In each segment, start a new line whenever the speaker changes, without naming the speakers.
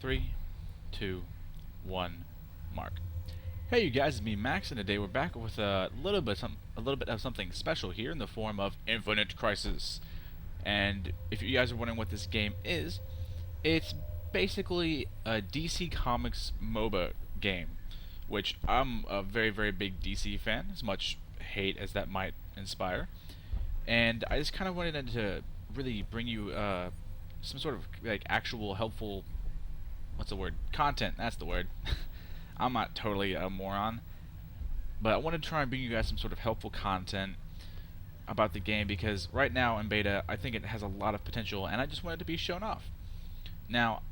3, 2, 1, mark. Hey, you guys, it's me Max, and today we're back with a little bit of something special here in the form of Infinite Crisis. And if you guys are wondering what this game is, it's basically a DC Comics MOBA game, which I'm a very big DC fan, as much hate as that might inspire. And I just kind of wanted to really bring you some sort of like actual helpful, what's the word? Content. That's the word. I'm not totally a moron, but I want to try and bring you guys some sort of helpful content about the game because right now in beta, I think it has a lot of potential, and I just want it to be shown off. Now,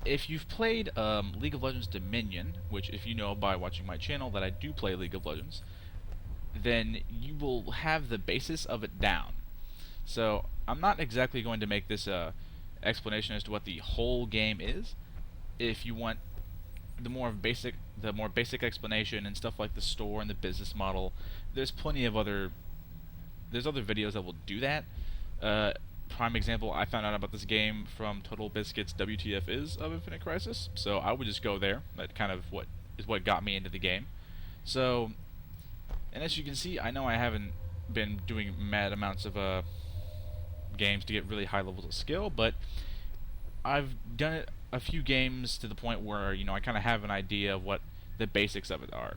if you've played League of Legends Dominion, which if you know by watching my channel that I do play League of Legends, then you will have the basis of it down. So I'm not exactly going to make this explanation as to what the whole game is. If you want the more basic explanation and stuff like the store and the business model, there's plenty of other videos that will do that. Prime example, I found out about this game from Total Biscuit's WTF is of Infinite Crisis, so I would just go there. That kind of what got me into the game. So, and as you can see, I know I haven't been doing mad amounts of games to get really high levels of skill, but I've done it a few games to the point where, you know, I kind of have an idea of what the basics of it are.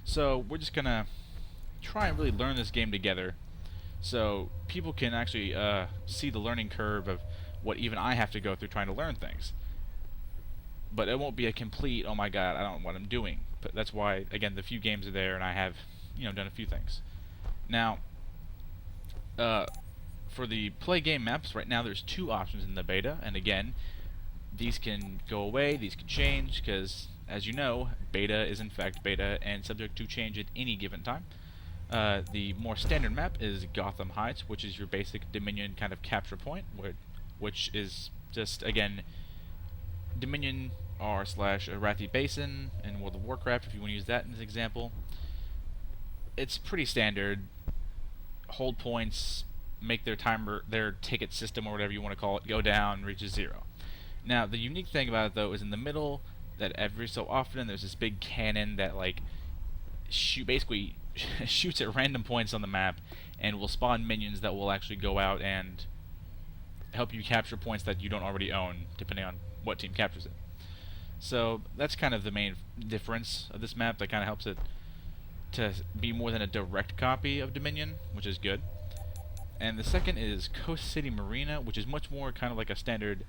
So we're just gonna try and really learn this game together, so people can actually see the learning curve of what even I have to go through trying to learn things. But it won't be a complete, oh my god, I don't know what I'm doing. But that's why, again, the few games are there, and I have, you know, done a few things. Now, for the play game maps, right now there's two options in the beta, and again, these can go away, these can change, because, as you know, beta is in fact beta and subject to change at any given time. The more standard map is Gotham Heights, which is your basic Dominion kind of capture point, which is just, again, Dominion r/Arathi Basin in World of Warcraft, if you want to use that as an example. It's pretty standard. Hold points, make their ticket system, or whatever you want to call it, go down, reaches 0. Now, the unique thing about it, though, is in the middle, that every so often there's this big cannon that, like, basically shoots at random points on the map and will spawn minions that will actually go out and help you capture points that you don't already own, depending on what team captures it. So that's kind of the main difference of this map that kind of helps it to be more than a direct copy of Dominion, which is good. And the second is Coast City Marina, which is much more kind of like a standard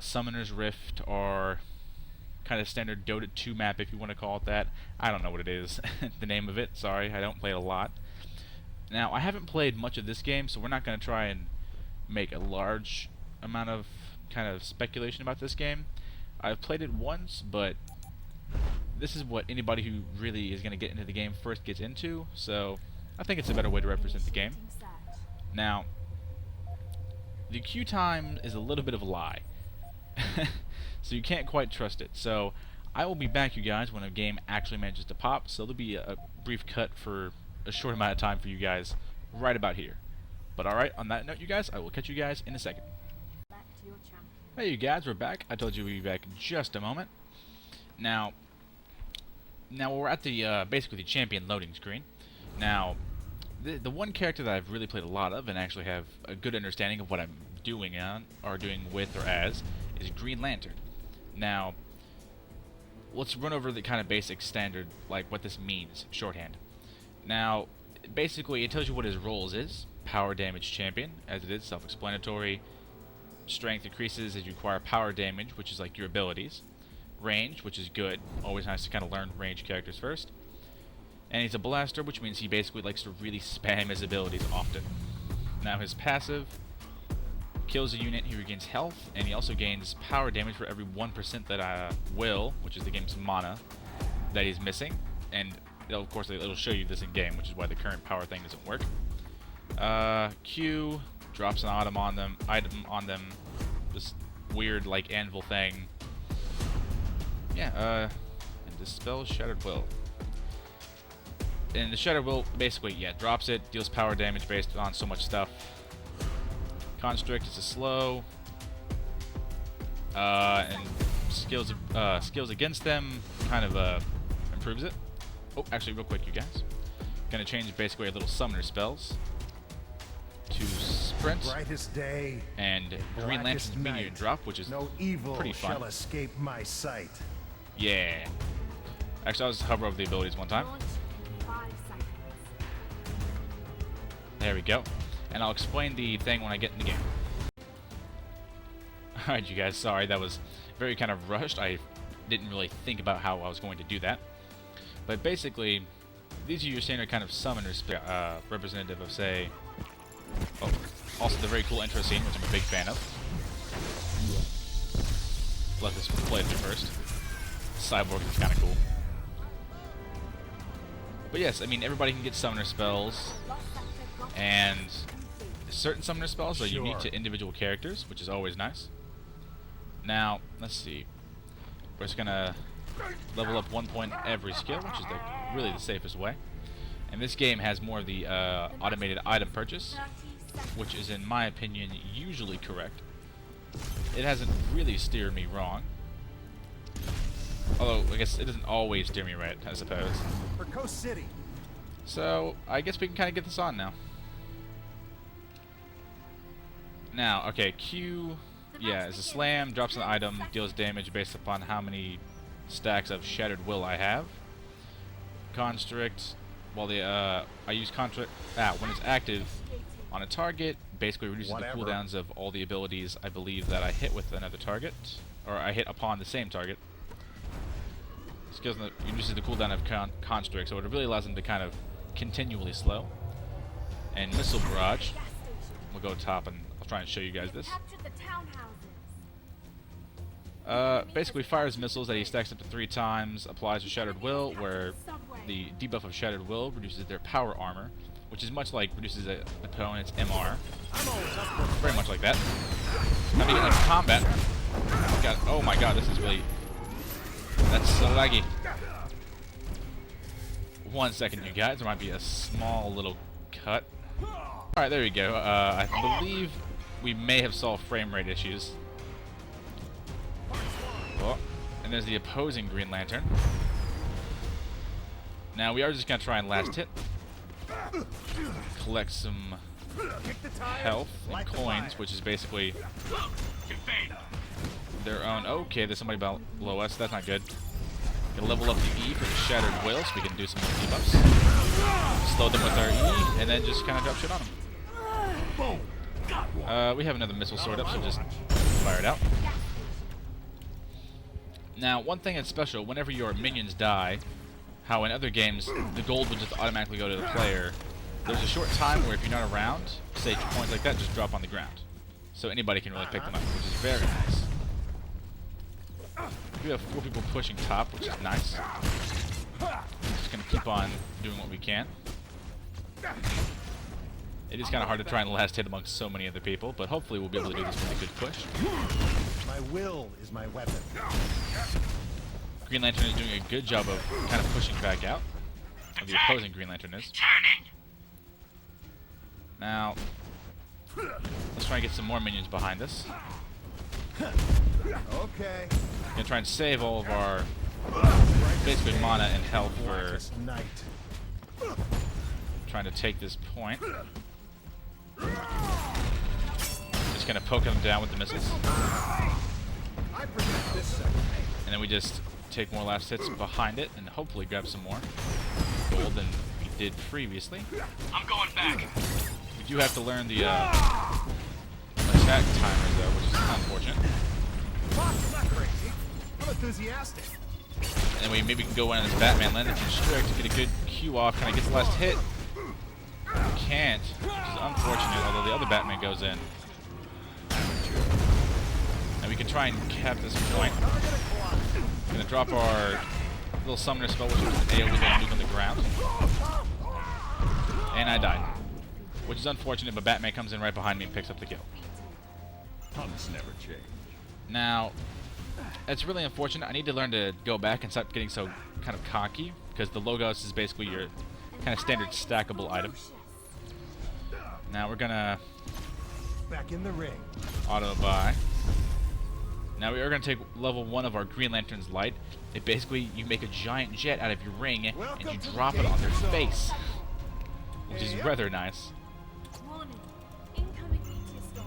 Summoner's Rift, or kind of standard Dota 2 map, if you want to call it that. I don't know what it is, the name of it. Sorry, I don't play it a lot. Now, I haven't played much of this game, so we're not going to try and make a large amount of kind of speculation about this game. I've played it once, but this is what anybody who really is going to get into the game first gets into, so I think it's a better way to represent the game. Now, the queue time is a little bit of a lie, so you can't quite trust it. So I will be back, you guys, when a game actually manages to pop, so there'll be a brief cut for a short amount of time for you guys right about here. But alright, on that note, you guys, I will catch you guys in a second. Hey, you guys, we're back. I told you we'd be back in just a moment. Now we're at the basically the champion loading screen. Now, the one character that I've really played a lot of and actually have a good understanding of what I'm doing on, or doing with or as, is Green Lantern. Now, let's run over the kind of basic standard, like what this means, shorthand. Now, basically it tells you what his roles is. Power damage champion, as it is self-explanatory. Strength increases as you acquire power damage, which is like your abilities. Range, which is good. Always nice to kind of learn range characters first. And he's a blaster, which means he basically likes to really spam his abilities often. Now his passive kills a unit, he regains health, and he also gains power damage for every 1% that which is the game's mana, that he's missing. And of course it'll show you this in game, which is why the current power thing doesn't work. Q drops an item on them, this weird like anvil thing. Yeah, and dispels Shattered Will. And the Shattered Will basically, yeah, drops it, deals power damage based on so much stuff. Constrict is a slow. and skills against them kind of improves it. Oh, actually, real quick, you guys. Gonna change basically our little summoner spells to sprint
Brightest day
and Green Lantern's immediate drop, which is
no evil
pretty fun.
shall escape my sight.
Yeah. Actually, I'll just hover over the abilities one time.
Launch in 5 seconds.
There we go. And I'll explain the thing when I get in the game. Alright, you guys, sorry, that was very kind of rushed. I didn't really think about how I was going to do that. But basically, these are your standard kind of summoners, representative of, say... Oh, also the very cool intro scene, which I'm a big fan of. Let this play through first. Cyborg is kind of cool. But yes, I mean, everybody can get summoner spells, and certain summoner spells are unique to individual characters, which is always nice. Now, let's see. We're just gonna level up 1 point every skill, which is really the safest way. And this game has more of the automated item purchase, which is, in my opinion, usually correct. It hasn't really steered me wrong. Although, I guess it doesn't always steer me right, I suppose.
For Coast City.
So, I guess we can kind of get this on now. Now, okay, Q, yeah, is a slam, drops an item, deals damage based upon how many stacks of Shattered Will I have. Constrict, while the, I use Constrict, when it's active on a target, basically reduces the cooldowns of all the abilities I believe that I hit with another target, or I hit upon the same target. Skills reduces the cooldown of Constrict, so it really allows them to kind of continually slow. And Missile Barrage, we'll go top and I'll try and show you guys this. Basically fires missiles that he stacks up to 3 times, applies to Shattered Will, where the debuff of Shattered Will reduces their power armor, which is much like reduces an opponent's MR. Very much like that. Now we get into combat. Oh my god, this is really... That's so laggy. 1 second, you guys. There might be a small little cut. Alright, there we go. I believe we may have solved frame rate issues. Oh, and there's the opposing Green Lantern. Now, we are just going to try and last hit. Collect some health and coins, which is basically their own. Okay, there's somebody below us. That's not good. Gonna level up the E for the Shattered Will so we can do some more debuffs. Slow them with our E, and then just kind of drop shit on them. We have another missile sword up, so just fire it out. Now, one thing that's special, whenever your minions die, how in other games, the gold would just automatically go to the player. There's a short time where if you're not around, say points like that just drop on the ground. So anybody can really pick them up, which is very nice. We have 4 people pushing top, which is nice. Just gonna keep on doing what we can. It is kind of hard to try and last hit amongst so many other people, but hopefully we'll be able to do this with a good push.
My will is my weapon.
Green Lantern is doing a good job of kind of pushing back out. Or the opposing Green Lantern is. Now, let's try and get some more minions behind us.
Okay.
Gonna try and save all of our basically mana and health for trying to take this point. Just gonna poke them down with the missiles. And then we just take more last hits behind it and hopefully grab some more gold than we did previously.
I'm going back.
We do have to learn the attack timers though, which is unfortunate.
I'm not crazy. I'm enthusiastic.
And then we maybe can go in this Batman Land and Constrict to get a good Q off, kind of gets the last hit. We can't, which is unfortunate, although the other Batman goes in. And we can try and cap this point. We're gonna drop our little summoner spell, which is an AoE that move on the ground. And I died. Which is unfortunate, but Batman comes in right behind me and picks up the kill.
Punks never change.
Now, it's really unfortunate. I need to learn to go back and stop getting so kind of cocky, because the Logos is basically your kind of standard stackable item. Now we're gonna
back in the ring.
auto buy. Now we are going to take level 1 of our Green Lantern's light. It basically, you make a giant jet out of your ring and you drop it on their face, which is rather nice.
Warning. Incoming meteor storm.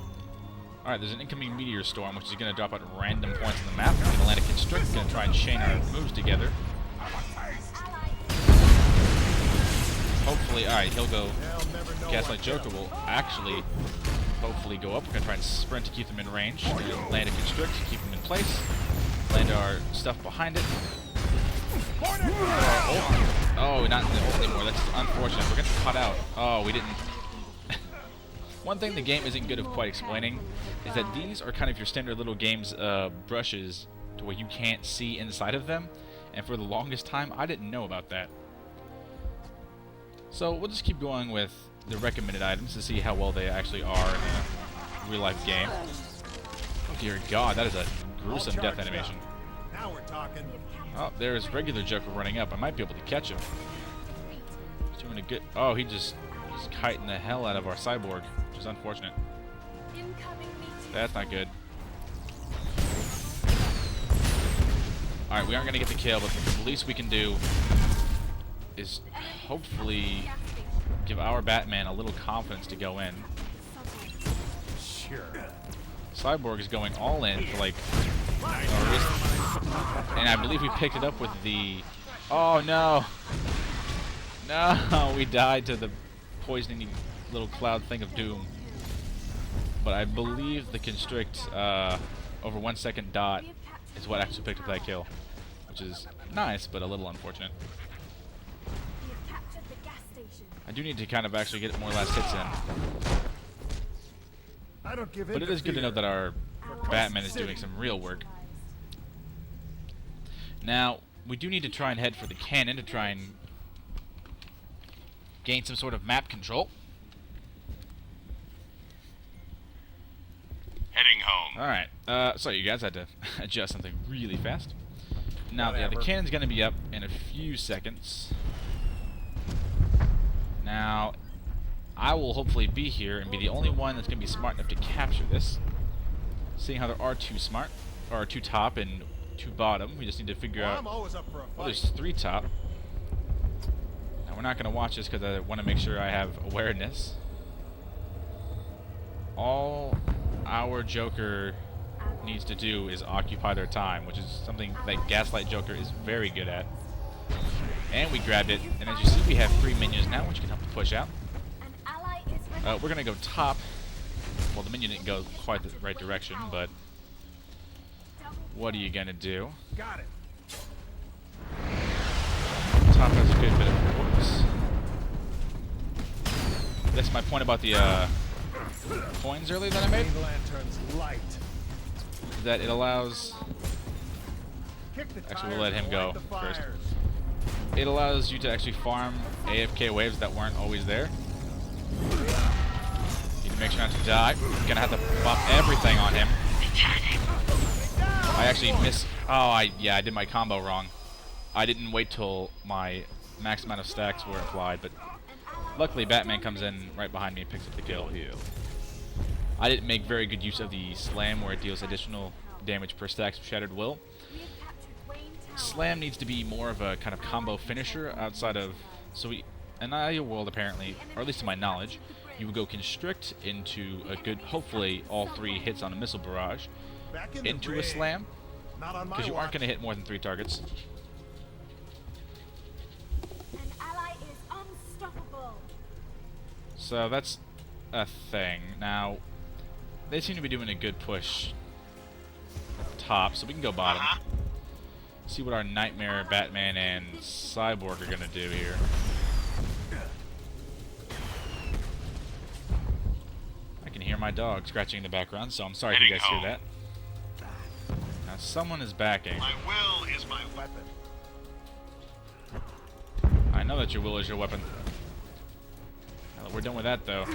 Alright, there's an incoming meteor storm, which is going to drop at random points on the map. We're going to land a Constrict, going to try and chain our moves together.
Ally.
Hopefully, alright, he'll go. Gaslight Joker will actually hopefully go up. We're going to try and sprint to keep them in range. We're going to land a Constrict to keep them in place. Land our stuff behind it. Oh, not in the ult anymore. That's unfortunate. We're getting caught out. Oh, we didn't. One thing the game isn't good at quite explaining is that these are kind of your standard little game's brushes to where you can't see inside of them. And for the longest time, I didn't know about that. So we'll just keep going with the recommended items to see how well they actually are in a real-life game. Oh dear God, that is a gruesome death animation.
Now we're talking.
Oh, there's regular Joker running up. I might be able to catch him. He's doing a good... Oh, he's kiting the hell out of our Cyborg, which is unfortunate.
Incoming meteor.
That's not good. Alright, we aren't going to get the kill, but the least we can do is hopefully give our Batman a little confidence to go in.
Sure.
Cyborg is going all in for like no reason. And I believe we picked it up with the... Oh no! No! We died to the poisoning little cloud thing of doom. But I believe the Constrict over 1 second dot is what actually picked up that kill. Which is nice, but a little unfortunate.
We have captured the gas station.
I do need to kind of actually get more last hits in.
I don't give in
But it is good to know that our Batman is doing some real work. Now, we do need to try and head for the cannon to try and gain some sort of map control.
Heading home.
Alright, sorry you guys, I had to adjust something really fast. Now, yeah, the cannon's going to be up in a few seconds. Now, I will hopefully be here and be the only one that's going to be smart enough to capture this. Seeing how there are 2 smart, or 2 top and 2 bottom, we just need to figure
Well,
out...
I'm always up for a
Well,
fight.
there's 3 top. Now, we're not going to watch this because I want to make sure I have awareness. All our Joker needs to do is occupy their time, which is something that Gaslight Joker is very good at. And we grabbed it, and as you see, we have 3 minions now, which can help to push out.
An ally is ready.
We're going to go top. Well, the minion didn't go quite the right direction, but what are you going to do?
Got it.
Top has a good bit of force. That's my point about the coins earlier that I made.
Green Lantern's light.
That it allows...
Kick the
Actually, we'll
tires
let him
and
go
light the
first.
fires.
It allows you to actually farm AFK waves that weren't always there. You need to make sure not to die. You're gonna have to bump everything on him. I actually missed... Oh, I did my combo wrong. I didn't wait till my max amount of stacks were applied, but luckily Batman comes in right behind me and picks up the kill. I didn't make very good use of the Slam where it deals additional damage per stacks of Shattered Will.
We have captured Wayne Tower.
Slam needs to be more of a kind of combo finisher outside of... So in an ideal world, apparently, or at least to my knowledge, you would go Constrict into a good, hopefully all 3 hits on a Missile Barrage,
Back in the
into a
ring.
Slam,
Not on my
because you aren't
watch.
going to hit more than 3 targets.
An ally is unstoppable.
So that's a thing. Now, they seem to be doing a good push at the top, so we can go bottom. See what our Nightmare, Batman, and Cyborg are going to do here. I can hear my dog scratching in the background, so I'm sorry if you guys hear that. Now, someone is backing.
My will is my
Weapon.
I know that your will is your weapon. Now that we're done with that, though.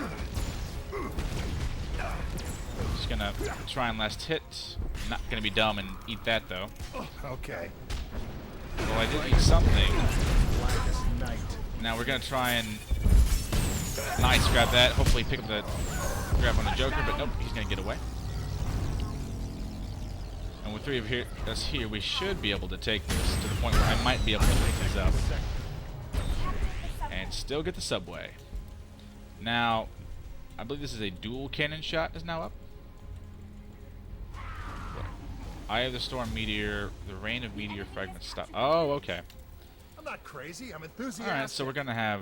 Just gonna try and last hit. Not gonna be dumb and eat that, though.
Okay.
Well, I did eat something.
Blackest night.
Now we're gonna try and... Nice, grab that. Hopefully pick up the grab on the Joker, but nope, he's gonna get away. And with three of us here, we should be able to take this to the point where I might be able to pick these up and still get the subway. Now, I believe this is a dual cannon shot is now up. Eye of the Storm Meteor, the rain of meteor fragments stop. Oh, okay.
I'm not crazy. I'm enthusiastic.
Alright, so we're going to have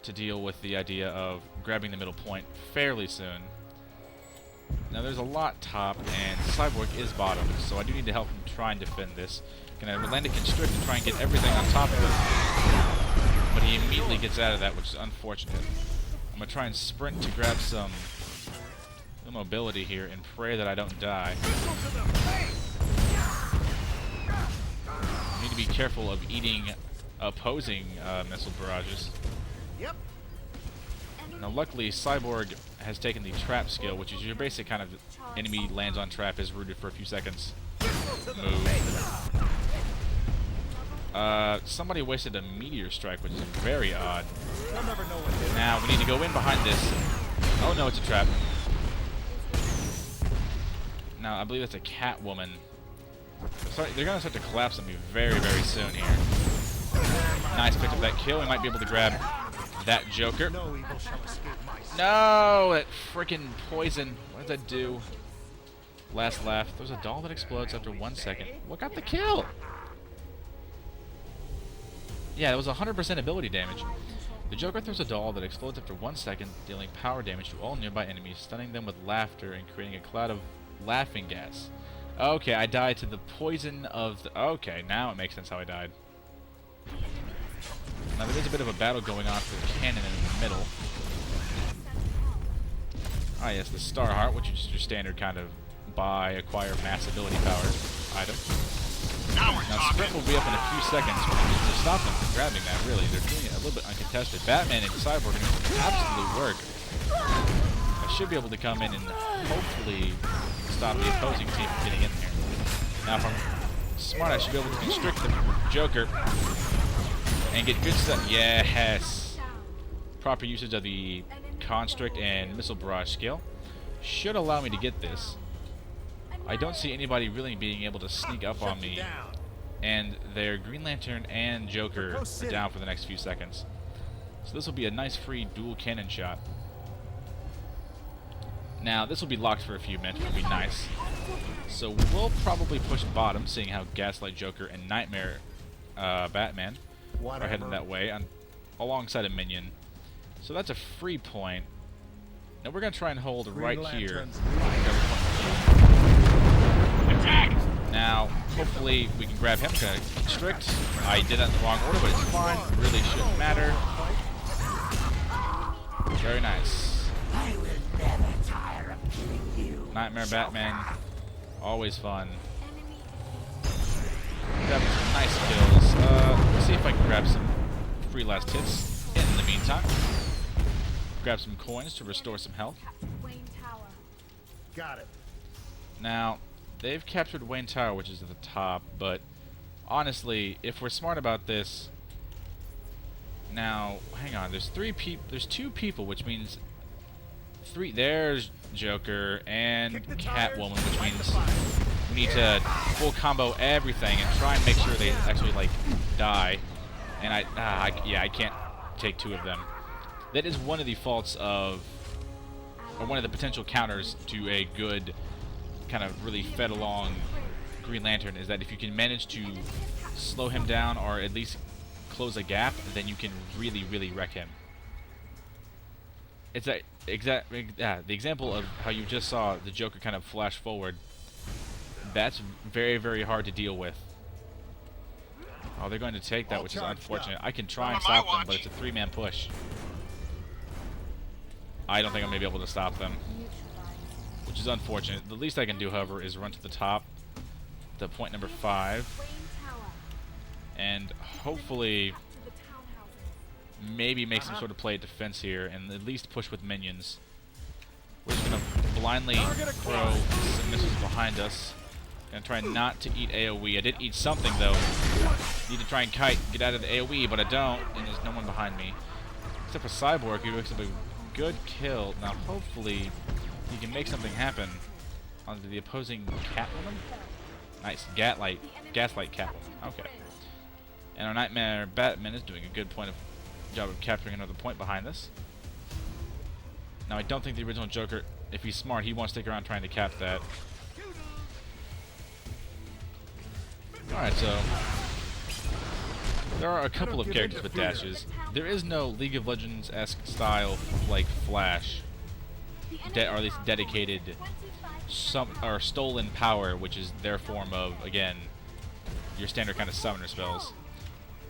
to deal with the idea of grabbing the middle point fairly soon. Now, there's a lot top, and Cyborg is bottom, so I do need to help him try and defend this. Gonna land a constrict and try and get everything on top of it. But he immediately gets out of that, which is unfortunate. I'm going to try and sprint to grab some mobility here and pray that I don't die. Need to be careful of eating opposing missile barrages.
Yep.
Now, luckily, Cyborg has taken the trap skill, which is your basic kind of enemy lands on trap, is rooted for a few seconds. Move. Somebody wasted a meteor strike, which is very odd. Now, we need to go in behind this. Oh no, it's a trap. Now, I believe that's a Catwoman. They're going to start to collapse on me very, very soon here. Nice, picked up that kill. We might be able to grab that Joker.
No evil shall escape my sight.
No! That freaking poison. What does that do? Last laugh. There's a doll that explodes after 1 second. What got the kill? Yeah, it was 100% ability damage. The Joker throws a doll that explodes after 1 second, dealing power damage to all nearby enemies, stunning them with laughter and creating a cloud of laughing gas. Okay, I died to the poison of the... Okay, now it makes sense how I died. Now there is a bit of a battle going on for the cannon in the middle. Ah yes, the Starheart, which is your standard kind of buy, acquire mass ability power item. Now Sprint will be up in a few seconds, which means to stop them from grabbing that, really. They're doing it a little bit uncontested. Batman and Cyborg are doing absolute work. I should be able to come in and hopefully stop the opposing team from getting in here. Now if I'm smart, I should be able to constrict the Joker and get good stuff. Yes! Proper usage of the Constrict and Missile Barrage skill should allow me to get this. I don't see anybody really being able to sneak up on me, and their Green Lantern and Joker are down for the next few seconds. So this will be a nice free dual cannon shot. Now this will be locked for a few minutes, which will be nice. So we'll probably push bottom, seeing how Gaslight Joker and Nightmare Batman are heading that way, alongside a minion. So that's a free point. Now we're going to try and hold right here. Now, hopefully we can grab him. Gonna constrict. I did that in the wrong order, but it's fine. Really shouldn't matter. Very nice. Nightmare Batman, always fun. Grabbing some nice kills. Let's see if I can grab some free last hits in the meantime. Grab some coins to restore some health.
Got it.
Now, they've captured Wayne Tower, which is at the top, but honestly, if we're smart about this, now, hang on, there's two people, which means there's Joker and Catwoman, which means we need to full combo everything and try and make sure they actually, like, die. And I can't take two of them. That is one of the faults of, or one of the potential counters to a good, kind of really fed along Green Lantern, is that if you can manage to slow him down or at least close a gap, then you can really, really wreck him. It's that the example of how you just saw the Joker kind of flash forward. That's very, very hard to deal with. Oh, they're going to take that, which is unfortunate. I can try and stop them, but it's a three-man push. I don't think I'm going to be able to stop them, which is unfortunate. The least I can do, however, is run to the top, to point number 5, and hopefully maybe make some sort of play at defense here, and at least push with minions. We're just going to blindly throw some missiles behind us. Going to try not to eat AoE. I did eat something, though. Need to try and kite, get out of the AoE, but I don't, and there's no one behind me. Except for Cyborg, who makes up a good kill. Now, hopefully, he can make something happen onto the opposing Catwoman. Nice. Gaslight Catwoman. Okay. And our Nightmare Batman is doing a good job of capturing another point behind this. Now, I don't think the original Joker, if he's smart, he won't stick around trying to cap that. Alright, so there are a couple of characters with dashes. There is no League of Legends-esque style like Flash, or at least dedicated stolen power, which is their form of, again, your standard kind of summoner spells.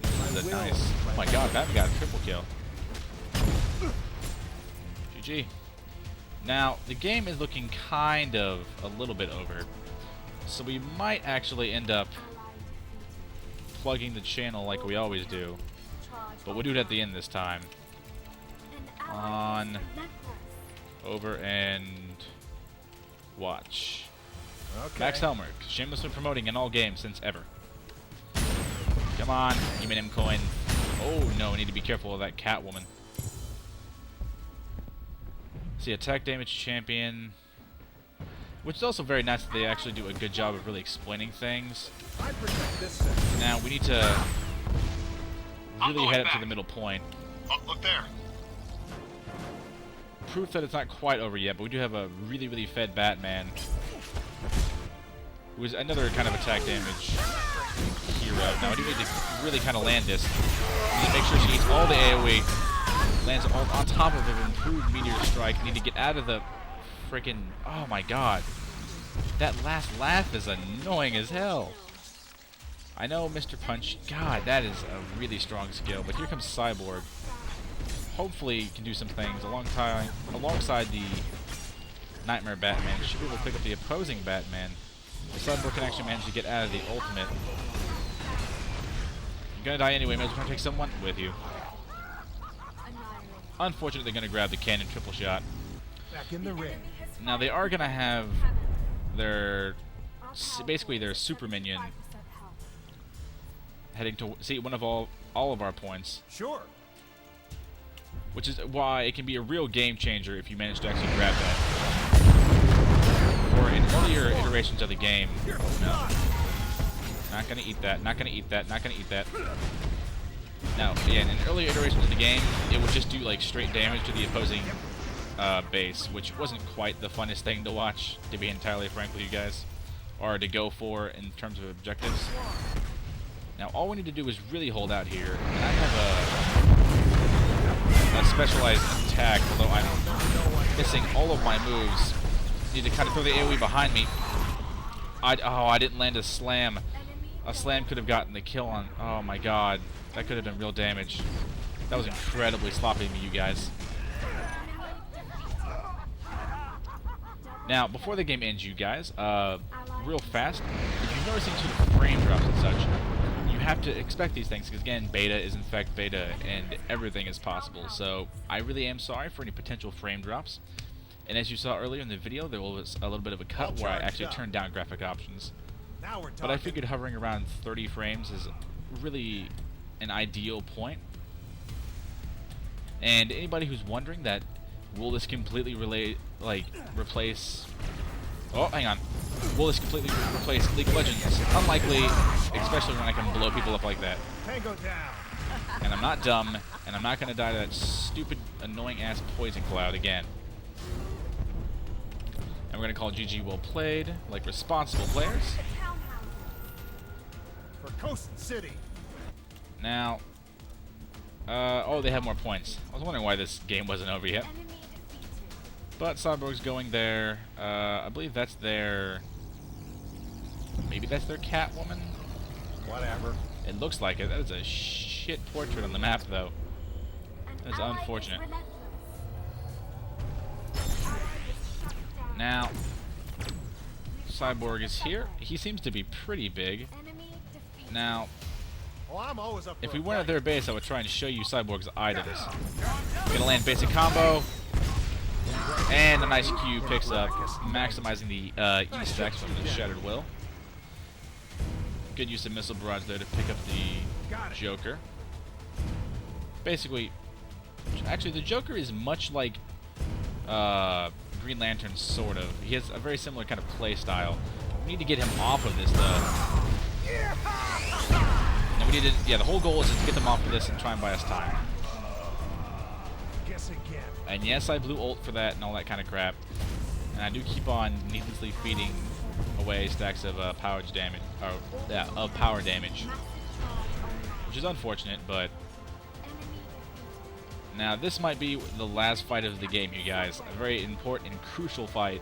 This is a nice. Oh my god, Batman got a triple kill. GG. Now, the game is looking kind of a little bit over, so we might actually end up plugging the channel like we always do, but we'll do it at the end this time. On, over, and watch.
Okay.
Max Helmer, shamelessly promoting in all games since ever. Come on, give me them coins. Oh no, I need to be careful of that Catwoman. See, attack damage champion, which is also very nice that they actually do a good job of really explaining things.
I protect this section.
Now we need to
I'm
really
going
head up to
back.
the middle point.
Oh, look there.
Proof that it's not quite over yet, but we do have a really, really fed Batman, who is another kind of attack damage hero. Now I do need to really kind of land this. I need to make sure she eats all the AoE, lands all on top of an improved Meteor Strike. I need to get out of the freaking... Oh my god. That last laugh is annoying as hell. I know, Mr. Punch. God, that is a really strong skill. But here comes Cyborg. Hopefully, he can do some things alongside the Nightmare Batman. Should be able to pick up the opposing Batman. The Cyborg can actually manage to get out of the ultimate. You're gonna die anyway. Might as well take someone with you. Unfortunately, they're gonna grab the cannon triple shot.
Back in the ring.
Now they are gonna have their basically their super minion heading to see one of all of our points,
Sure.
which is why it can be a real game changer if you manage to actually grab that. Or in earlier iterations of the game, no, not gonna eat that, not gonna eat that, not gonna eat that. Now, again, in earlier iterations of the game, it would just do like straight damage to the opposing base, which wasn't quite the funnest thing to watch, to be entirely frank with you guys, or to go for in terms of objectives. Now, all we need to do is really hold out here, and I have a specialized attack, although I'm missing all of my moves. Need to kind of throw the AoE behind me. I didn't land a slam. A slam could have gotten the kill on... Oh my god. That could have done real damage. That was incredibly sloppy of me, you guys. Now, before the game ends, you guys, real fast, if you're noticing sort of frame drops and such, you have to expect these things, because again, beta is in fact beta, and everything is possible. So, I really am sorry for any potential frame drops. And as you saw earlier in the video, there was a little bit of a cut where I actually turned down graphic options.
Now we're talking.
But I figured hovering around 30 frames is really an ideal point. And anybody who's wondering that, will this completely replace... Oh, hang on. Will this completely replace League of Legends? Unlikely, especially when I can blow people up like that.
Tango down.
And I'm not dumb, and I'm not going to die to that stupid, annoying-ass poison cloud again. And we're going to call GG well played, like responsible players.
For Coast City.
Now, oh, they have more points. I was wondering why this game wasn't over yet. But Cyborg's going there. I believe that's their... Maybe that's their Catwoman?
Whatever.
It looks like it. That is a shit portrait on the map, though. That's unfortunate. Now, Cyborg is here. He seems to be pretty big. Now,
Oh, I'm always up for
if we
a
weren't at
fight.
their base, I would try and show you Cyborg's items. Gonna land basic combo. And a nice Q picks up, maximizing the E-stacks from the Shattered Will. Good use of Missile Barrage there to pick up the Joker. Basically, actually the Joker is much like Green Lantern, sort of. He has a very similar kind of play style. We need to get him off of this, though. And we need to, yeah, the whole goal is to get them off of this and try and buy us time.
Guess again.
And yes, I blew ult for that and all that kind of crap. And I do keep on needlessly feeding away stacks of power damage, or yeah, of power damage, which is unfortunate. But now this might be the last fight of the game, you guys. A very important and crucial fight.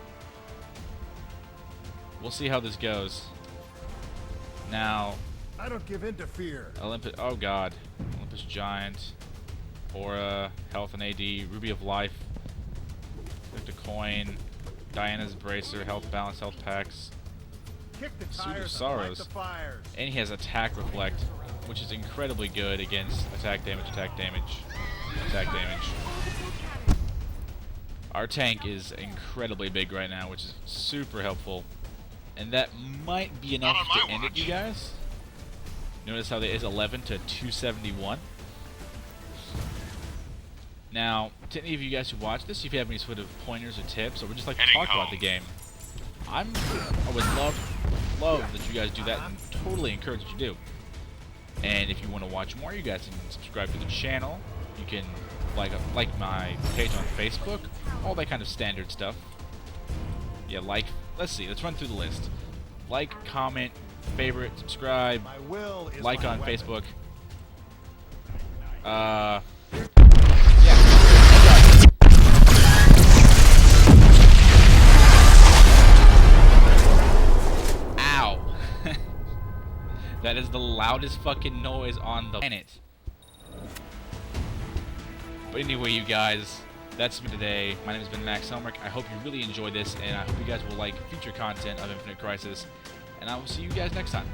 We'll see how this goes. Now,
I don't give in to fear.
Olympus. Oh God, Olympus Giant, Aura, Health and AD, Ruby of Life, Victor Coin, Diana's Bracer, Health Balance, Health Packs,
Kick the
Suit of
tires and light
Sorrows.
the fires.
And he has Attack Reflect, which is incredibly good against attack damage, attack damage, attack damage. Our tank is incredibly big right now, which is super helpful. And that might be enough
Not on
to
my
end it, you
watch.
guys. Notice how there is 11 to 271. Now, to any of you guys who watch this, if you have any sort of pointers or tips, or would just like to
Heading
talk about
home.
the game, I would love that you guys do that, and totally encourage that you do. And if you want to watch more, you guys can subscribe to the channel. You can like my page on Facebook, all that kind of standard stuff. Yeah, let's run through the list. Like, comment, favorite, subscribe,
My will is
like
my
on
weapon.
Facebook. Ow. That is the loudest fucking noise on the planet. But anyway, you guys, that's me today. My name has been Max Helmrich. I hope you really enjoyed this, and I hope you guys will like future content of Infinite Crisis. And I will see you guys next time.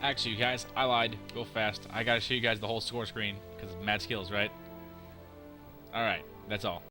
Actually, you guys, I lied real fast. I gotta show you guys the whole score screen, because mad skills, right? Alright, that's all.